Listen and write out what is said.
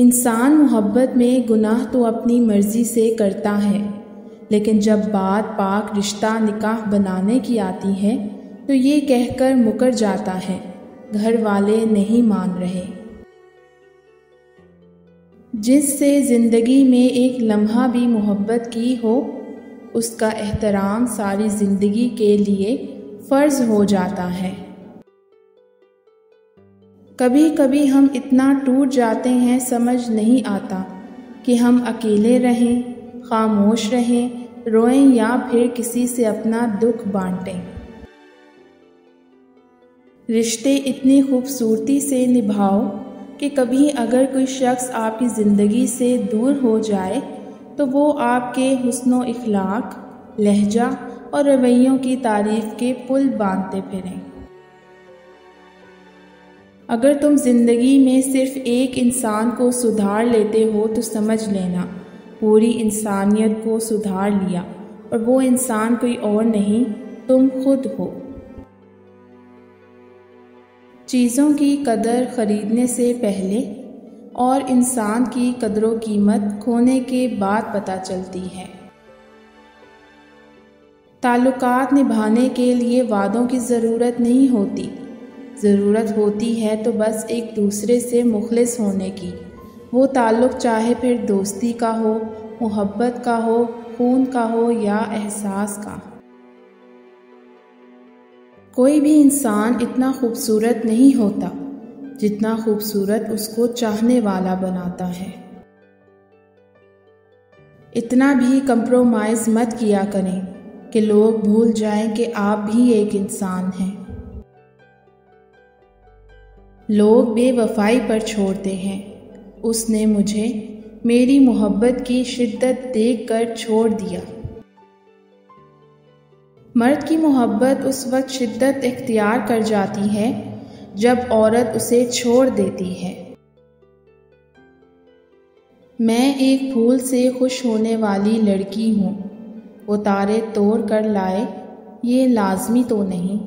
इंसान मोहब्बत में गुनाह तो अपनी मर्ज़ी से करता है, लेकिन जब बात पाक रिश्ता निकाह बनाने की आती है तो ये कहकर मुकर जाता है, घर वाले नहीं मान रहे। जिससे ज़िंदगी में एक लम्हा भी मोहब्बत की हो, उसका एहतराम सारी ज़िंदगी के लिए फ़र्ज़ हो जाता है। कभी कभी हम इतना टूट जाते हैं, समझ नहीं आता कि हम अकेले रहें, खामोश रहें, रोएं या फिर किसी से अपना दुख बांटें। रिश्ते इतनी खूबसूरती से निभाओ कि कभी अगर कोई शख्स आपकी ज़िंदगी से दूर हो जाए तो वो आपके हुस्न इखलाक, लहजा और रवैयों की तारीफ़ के पुल बांधते फिरें। अगर तुम ज़िंदगी में सिर्फ़ एक इंसान को सुधार लेते हो तो समझ लेना पूरी इंसानियत को सुधार लिया, और वो इंसान कोई और नहीं, तुम खुद हो। चीज़ों की कदर ख़रीदने से पहले और इंसान की कदर कीमत खोने के बाद पता चलती है। ताल्लुकात निभाने के लिए वादों की ज़रूरत नहीं होती, ज़रूरत होती है तो बस एक दूसरे से मुखलिस होने की। वो ताल्लुक़ चाहे फिर दोस्ती का हो, मोहब्बत का हो, खून का हो या एहसास का। कोई भी इंसान इतना खूबसूरत नहीं होता जितना खूबसूरत उसको चाहने वाला बनाता है। इतना भी कंप्रोमाइज़ मत किया करें कि लोग भूल जाएं कि आप भी एक इंसान हैं। लोग बेवफाई पर छोड़ते हैं, उसने मुझे मेरी मोहब्बत की शिद्दत देखकर छोड़ दिया। मर्द की मोहब्बत उस वक्त शिद्दत इख्तियार कर जाती है जब औरत उसे छोड़ देती है। मैं एक फूल से खुश होने वाली लड़की हूँ, वो तारे तोड़ कर लाए ये लाज़मी तो नहीं।